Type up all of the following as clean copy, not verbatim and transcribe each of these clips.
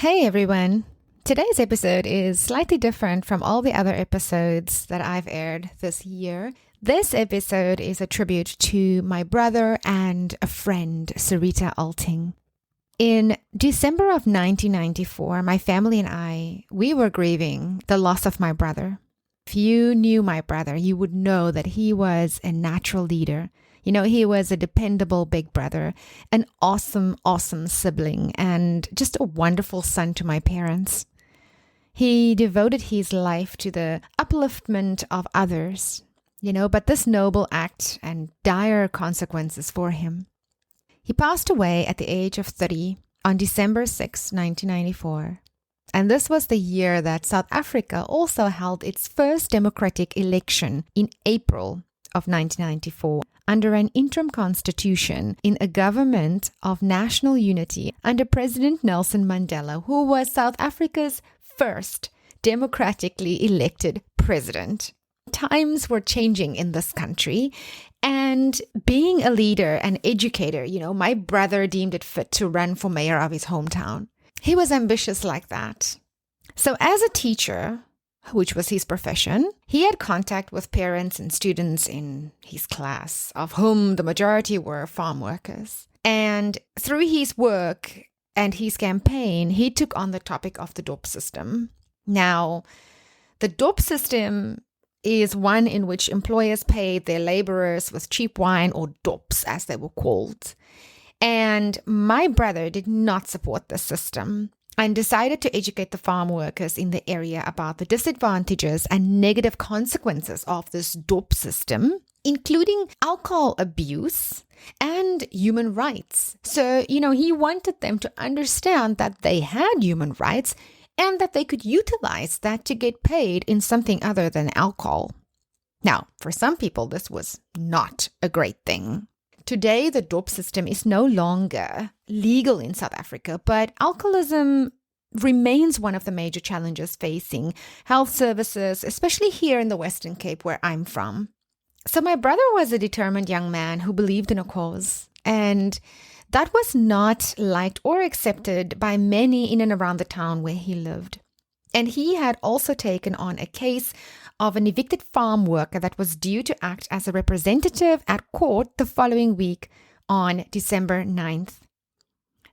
Hey everyone! Today's episode is slightly different from all the other episodes that I've aired this year. This episode is a tribute to my brother and a friend, Suritha Alting. In December of 1994, my family and we were grieving the loss of my brother. If you knew my brother, you would know that he was a natural leader. You know, he was a dependable big brother, an awesome sibling, and just a wonderful son to my parents. He devoted his life to the upliftment of others, but this noble act and dire consequences for him. He passed away at the age of 30 on December 6, 1994. And this was the year that South Africa also held its first democratic election in April of 1994. Under an interim constitution in a government of national unity under President Nelson Mandela, who was South Africa's first democratically elected president. Times were changing in this country, and being a leader and educator, my brother deemed it fit to run for mayor of his hometown. He was ambitious like that. So as a teacher, which was his profession, he had contact with parents and students in his class, of whom the majority were farm workers. And through his work and his campaign, he took on the topic of the DOP system. Now, the DOP system is one in which employers paid their laborers with cheap wine, or DOPs as they were called. And my brother did not support this system and decided to educate the farm workers in the area about the disadvantages and negative consequences of this DOP system, including alcohol abuse and human rights. So, he wanted them to understand that they had human rights and that they could utilize that to get paid in something other than alcohol. Now, for some people, this was not a great thing. Today, the DOP system is no longer legal in South Africa, but alcoholism remains one of the major challenges facing health services, especially here in the Western Cape where I'm from. So my brother was a determined young man who believed in a cause, and that was not liked or accepted by many in and around the town where he lived. And he had also taken on a case of an evicted farm worker that was due to act as a representative at court the following week on December 9th.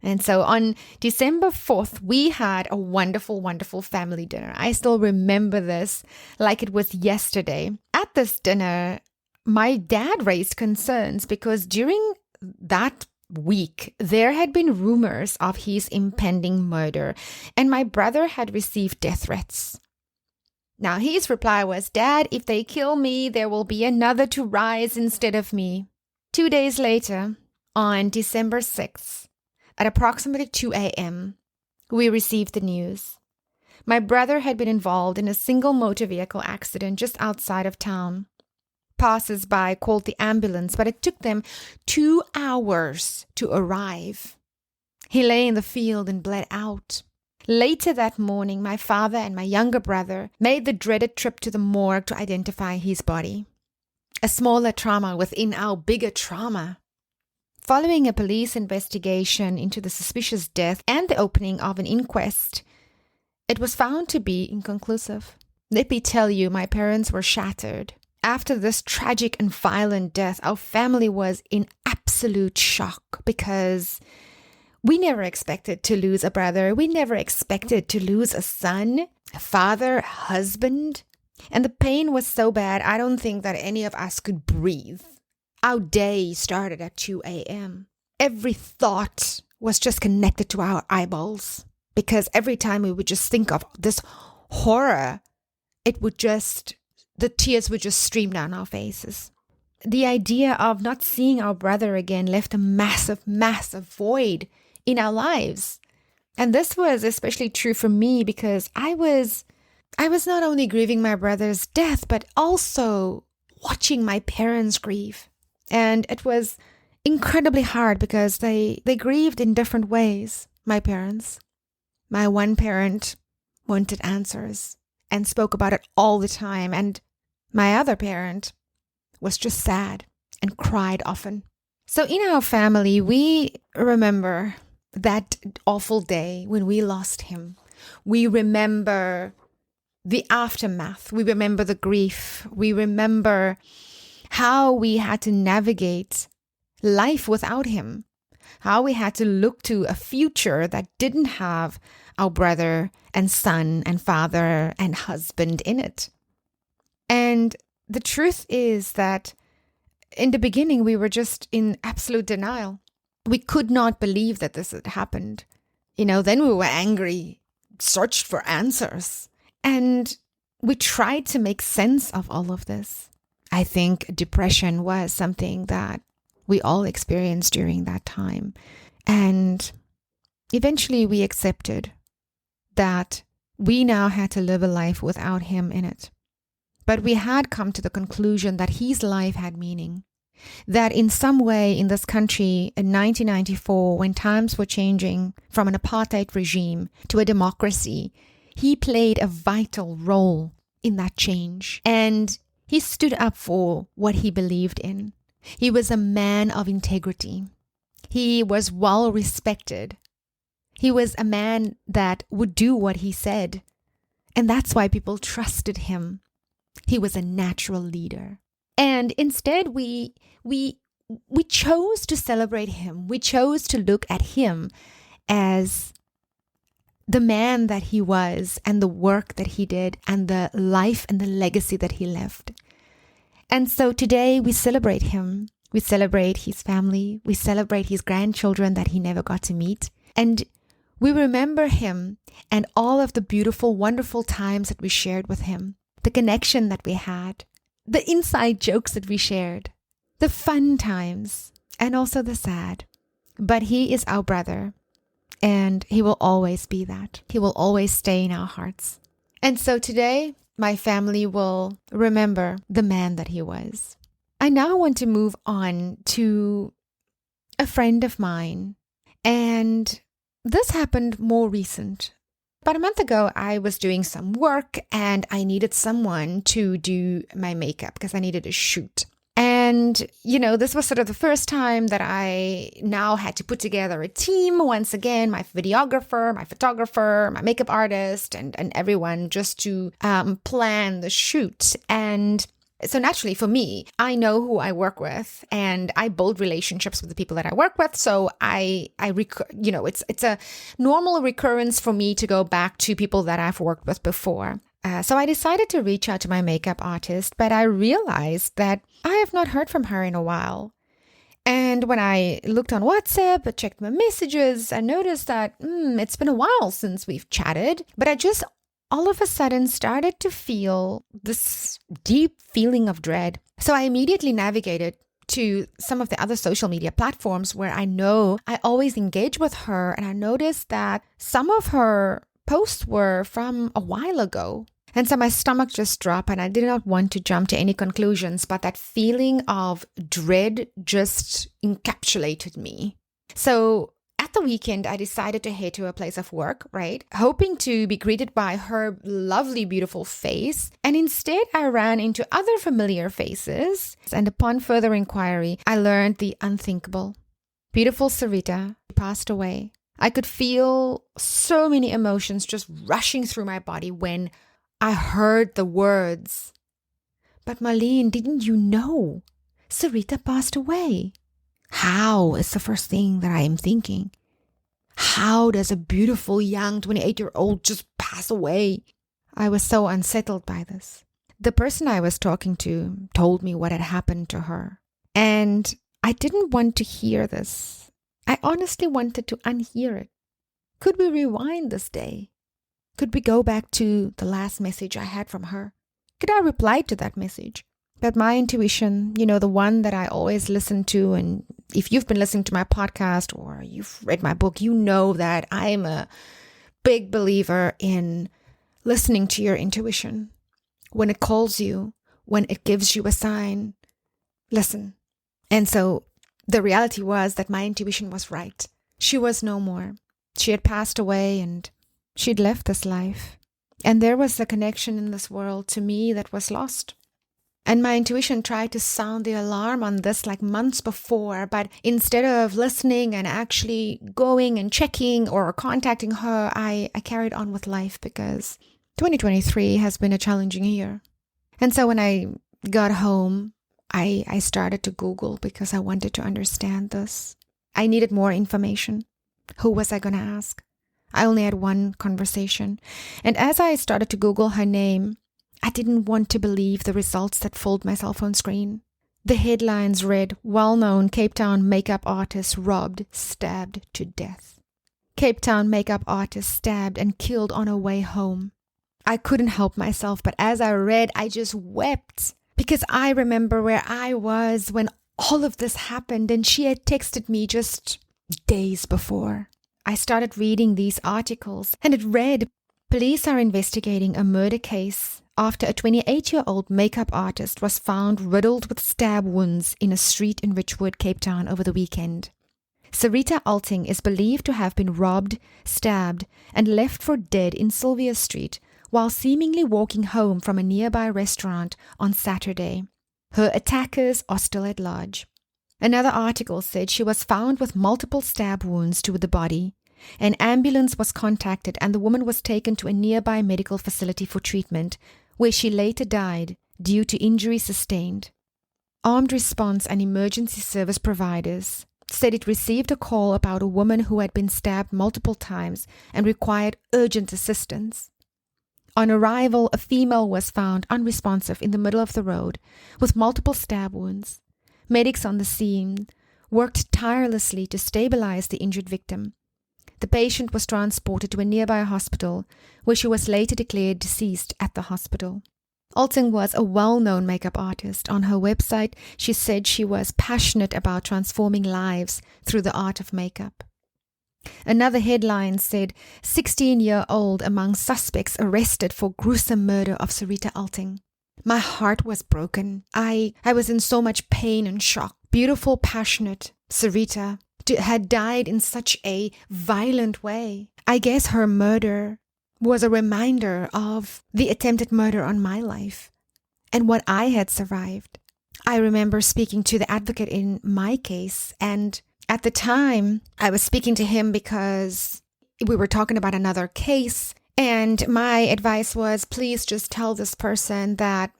And so on December 4th, we had a wonderful family dinner. I still remember this like it was yesterday. At this dinner, my dad raised concerns because during that week, there had been rumors of his impending murder, and my brother had received death threats. Now, his reply was, "Dad, if they kill me, there will be another to rise instead of me." 2 days later, on December 6th, at approximately 2 a.m., we received the news. My brother had been involved in a single motor vehicle accident just outside of town. Passers-by called the ambulance, but it took them 2 hours to arrive. He lay in the field and bled out. Later that morning, my father and my younger brother made the dreaded trip to the morgue to identify his body. A smaller trauma within our bigger trauma. Following a police investigation into the suspicious death and the opening of an inquest, it was found to be inconclusive. Let me tell you, my parents were shattered. After this tragic and violent death, our family was in absolute shock because we never expected to lose a brother. We never expected to lose a son, a father, a husband. And the pain was so bad, I don't think that any of us could breathe. Our day started at 2 a.m. Every thought was just connected to our eyeballs, because every time we would just think of this horror, the tears would just stream down our faces. The idea of not seeing our brother again left a massive void in our lives. And this was especially true for me because I was not only grieving my brother's death, but also watching my parents grieve. And it was incredibly hard because they grieved in different ways, my parents. My one parent wanted answers and spoke about it all the time. And my other parent was just sad and cried often. So in our family, we remember that awful day when we lost him. We remember the aftermath. We remember the grief. We remember how we had to navigate life without him, how we had to look to a future that didn't have our brother and son and father and husband in it. And the truth is that in the beginning, we were just in absolute denial. We could not believe that this had happened. Then we were angry, searched for answers, and we tried to make sense of all of this. I think depression was something that we all experienced during that time. And eventually we accepted that we now had to live a life without him in it. But we had come to the conclusion that his life had meaning. That in some way in this country in 1994, when times were changing from an apartheid regime to a democracy, he played a vital role in that change. And he stood up for what he believed in. He was a man of integrity. He was well respected. He was a man that would do what he said. And that's why people trusted him. He was a natural leader. And instead, we chose to celebrate him. We chose to look at him as the man that he was and the work that he did and the life and the legacy that he left. And so today we celebrate him. We celebrate his family. We celebrate his grandchildren that he never got to meet. And we remember him and all of the beautiful, wonderful times that we shared with him, the connection that we had, the inside jokes that we shared, the fun times, and also the sad. But he is our brother, and he will always be that. He will always stay in our hearts. And so today, my family will remember the man that he was. I now want to move on to a friend of mine, and this happened more recent. About a month ago, I was doing some work and I needed someone to do my makeup because I needed a shoot. And, this was sort of the first time that I now had to put together a team once again, my videographer, my photographer, my makeup artist, and everyone just to plan the shoot. And so naturally for me, I know who I work with and I build relationships with the people that I work with. So it's a normal recurrence for me to go back to people that I've worked with before. So I decided to reach out to my makeup artist, but I realized that I have not heard from her in a while. And when I looked on WhatsApp, I checked my messages, I noticed that it's been a while since we've chatted, but I just all of a sudden started to feel this deep feeling of dread. So I immediately navigated to some of the other social media platforms where I know I always engage with her. And I noticed that some of her posts were from a while ago. And so my stomach just dropped and I did not want to jump to any conclusions, but that feeling of dread just encapsulated me. So at the weekend, I decided to head to a place of work, right? Hoping to be greeted by her lovely, beautiful face. And instead, I ran into other familiar faces. And upon further inquiry, I learned the unthinkable. Beautiful Suritha passed away. I could feel so many emotions just rushing through my body when I heard the words. But Marlene, didn't you know? Suritha passed away. How is the first thing that I am thinking. How does a beautiful young 28-year-old just pass away? I was so unsettled by this. The person I was talking to told me what had happened to her. And I didn't want to hear this. I honestly wanted to unhear it. Could we rewind this day? Could we go back to the last message I had from her? Could I reply to that message? But my intuition, the one that I always listen to, and if you've been listening to my podcast or you've read my book, you know that I'm a big believer in listening to your intuition. When it calls you, when it gives you a sign, listen. And so the reality was that my intuition was right. She was no more. She had passed away and she'd left this life. And there was a connection in this world to me that was lost. And my intuition tried to sound the alarm on this like months before, but instead of listening and actually going and checking or contacting her, I carried on with life because 2023 has been a challenging year. And so when I got home, I started to Google because I wanted to understand this. I needed more information. Who was I going to ask? I only had one conversation. And as I started to Google her name, I didn't want to believe the results that filled my cell phone screen. The headlines read, well-known Cape Town makeup artist robbed, stabbed to death. Cape Town makeup artist stabbed and killed on her way home. I couldn't help myself, but as I read, I just wept because I remember where I was when all of this happened, and she had texted me just days before. I started reading these articles, and it read, police are investigating a murder case after a 28-year-old makeup artist was found riddled with stab wounds in a street in Richwood, Cape Town over the weekend. Suritha Alting is believed to have been robbed, stabbed, and left for dead in Sylvia Street while seemingly walking home from a nearby restaurant on Saturday. Her attackers are still at large. Another article said she was found with multiple stab wounds to the body. An ambulance was contacted and the woman was taken to a nearby medical facility for treatment, where she later died due to injuries sustained. Armed response and emergency service providers said it received a call about a woman who had been stabbed multiple times and required urgent assistance. On arrival, a female was found unresponsive in the middle of the road with multiple stab wounds. Medics on the scene worked tirelessly to stabilize the injured victim. The patient was transported to a nearby hospital, where she was later declared deceased at the hospital. Alting was a well-known makeup artist. On her website, she said she was passionate about transforming lives through the art of makeup. Another headline said, 16-year-old among suspects arrested for gruesome murder of Suritha Alting. My heart was broken. I was in so much pain and shock. Beautiful, passionate Suritha had died in such a violent way. I guess her murder was a reminder of the attempted murder on my life and what I had survived. I remember speaking to the advocate in my case, and at the time I was speaking to him because we were talking about another case, and my advice was, please just tell this person that,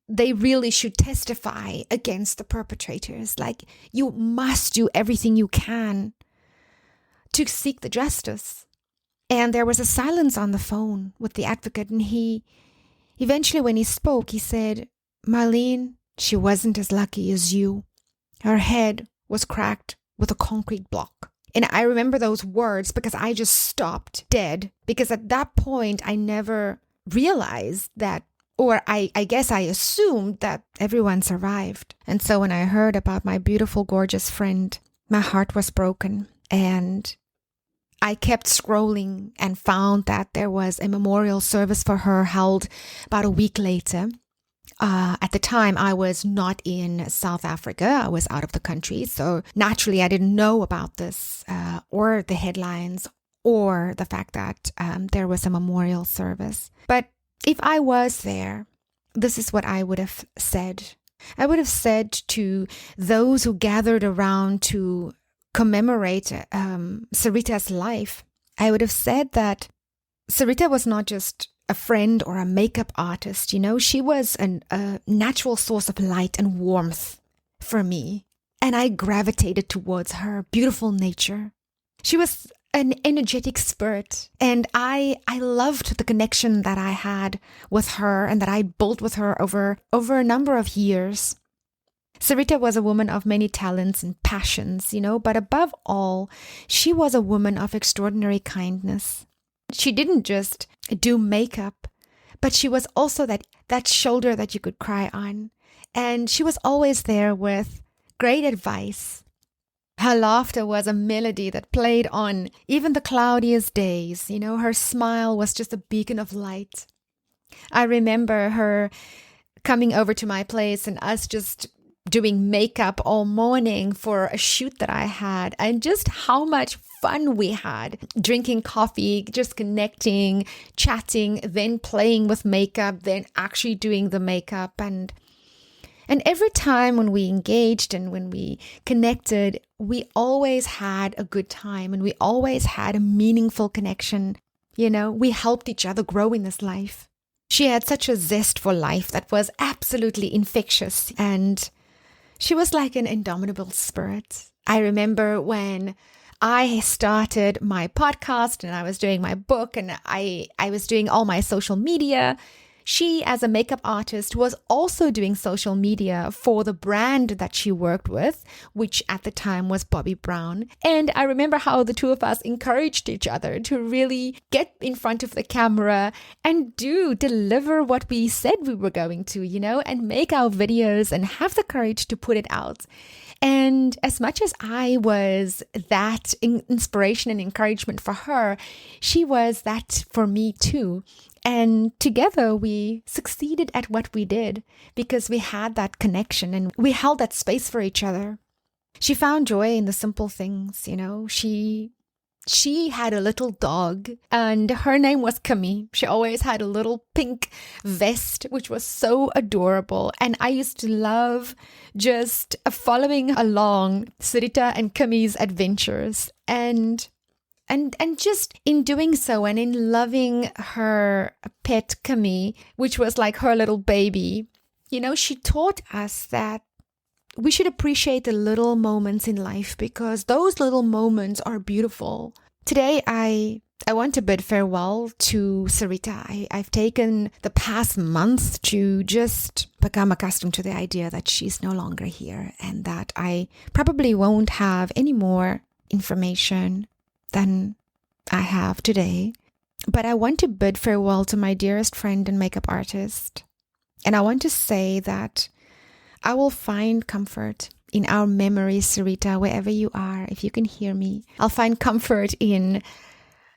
they really should testify against the perpetrators. Like, you must do everything you can to seek the justice. And there was a silence on the phone with the advocate, and he eventually, when he spoke, he said, Marlene, she wasn't as lucky as you. Her head was cracked with a concrete block. And I remember those words because I just stopped dead, because at that point I never realized that, or I guess I assumed that everyone survived. And so when I heard about my beautiful, gorgeous friend, my heart was broken. And I kept scrolling and found that there was a memorial service for her held about a week later. At the time, I was not in South Africa. I was out of the country. So naturally, I didn't know about this or the headlines or the fact that there was a memorial service. But if I was there, this is what I would have said. I would have said to those who gathered around to commemorate Suritha's life, I would have said that Suritha was not just a friend or a makeup artist. She was a natural source of light and warmth for me. And I gravitated towards her beautiful nature. She was an energetic spirit. And I loved the connection that I had with her and that I built with her over a number of years. Suritha was a woman of many talents and passions, but above all, she was a woman of extraordinary kindness. She didn't just do makeup, but she was also that shoulder that you could cry on. And she was always there with great advice. Her laughter was a melody that played on even the cloudiest days. Her smile was just a beacon of light. I remember her coming over to my place and us just doing makeup all morning for a shoot that I had, and just how much fun we had, drinking coffee, just connecting, chatting, then playing with makeup, then actually doing the makeup. And every time when we engaged and when we connected, we always had a good time and we always had a meaningful connection. We helped each other grow in this life. She had such a zest for life that was absolutely infectious, and she was like an indomitable spirit. I remember when I started my podcast and I was doing my book and I was doing all my social media. She, as a makeup artist, was also doing social media for the brand that she worked with, which at the time was Bobbi Brown. And I remember how the two of us encouraged each other to really get in front of the camera and deliver what we said we were going to, and make our videos and have the courage to put it out. And as much as I was that inspiration and encouragement for her, she was that for me too. And together we succeeded at what we did because we had that connection and we held that space for each other. She found joy in the simple things, She had a little dog and her name was Conniffe. She always had a little pink vest, which was so adorable. And I used to love just following along Suritha and Conniffe's adventures. And just in doing so and in loving her pet Conniffe, which was like her little baby, she taught us that we should appreciate the little moments in life because those little moments are beautiful. Today, I want to bid farewell to Suritha. I've taken the past month to just become accustomed to the idea that she's no longer here and that I probably won't have any more information than I have today. But I want to bid farewell to my dearest friend and makeup artist. And I want to say that I will find comfort in our memories, Suritha, wherever you are, if you can hear me. I'll find comfort in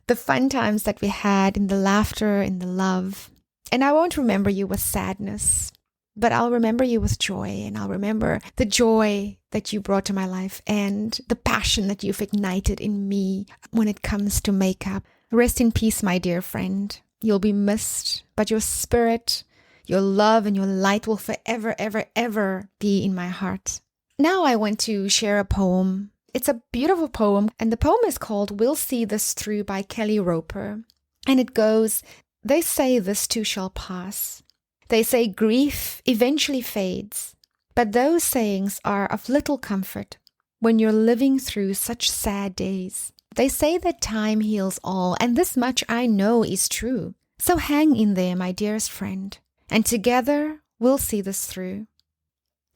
the fun times that we had, in the laughter, in the love. And I won't remember you with sadness, but I'll remember you with joy. And I'll remember the joy that you brought to my life and the passion that you've ignited in me when it comes to makeup. Rest in peace, my dear friend. You'll be missed, but your spirit, your love and your light will forever, ever, ever be in my heart. Now I want to share a poem. It's a beautiful poem, and the poem is called We'll See This Through by Kelly Roper. And it goes, they say this too shall pass. They say grief eventually fades, but those sayings are of little comfort when you're living through such sad days. They say that time heals all, and this much I know is true. So hang in there, my dearest friend, and together we'll see this through.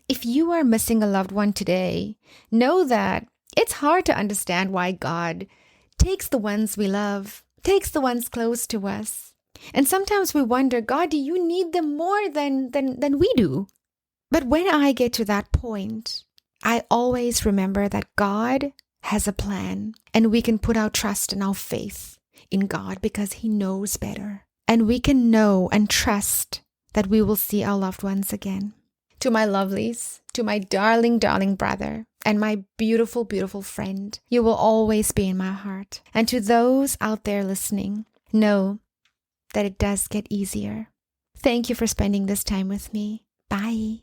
If you are missing a loved one today, know that it's hard to understand why God takes the ones we love, takes the ones close to us. And sometimes we wonder, God, do you need them more than we do? But when I get to that point, I always remember that God has a plan and we can put our trust and our faith in God because He knows better. And we can know and trust that we will see our loved ones again. To my lovelies, to my darling, darling brother, and my beautiful, beautiful friend, you will always be in my heart. And to those out there listening, know that it does get easier. Thank you for spending this time with me. Bye.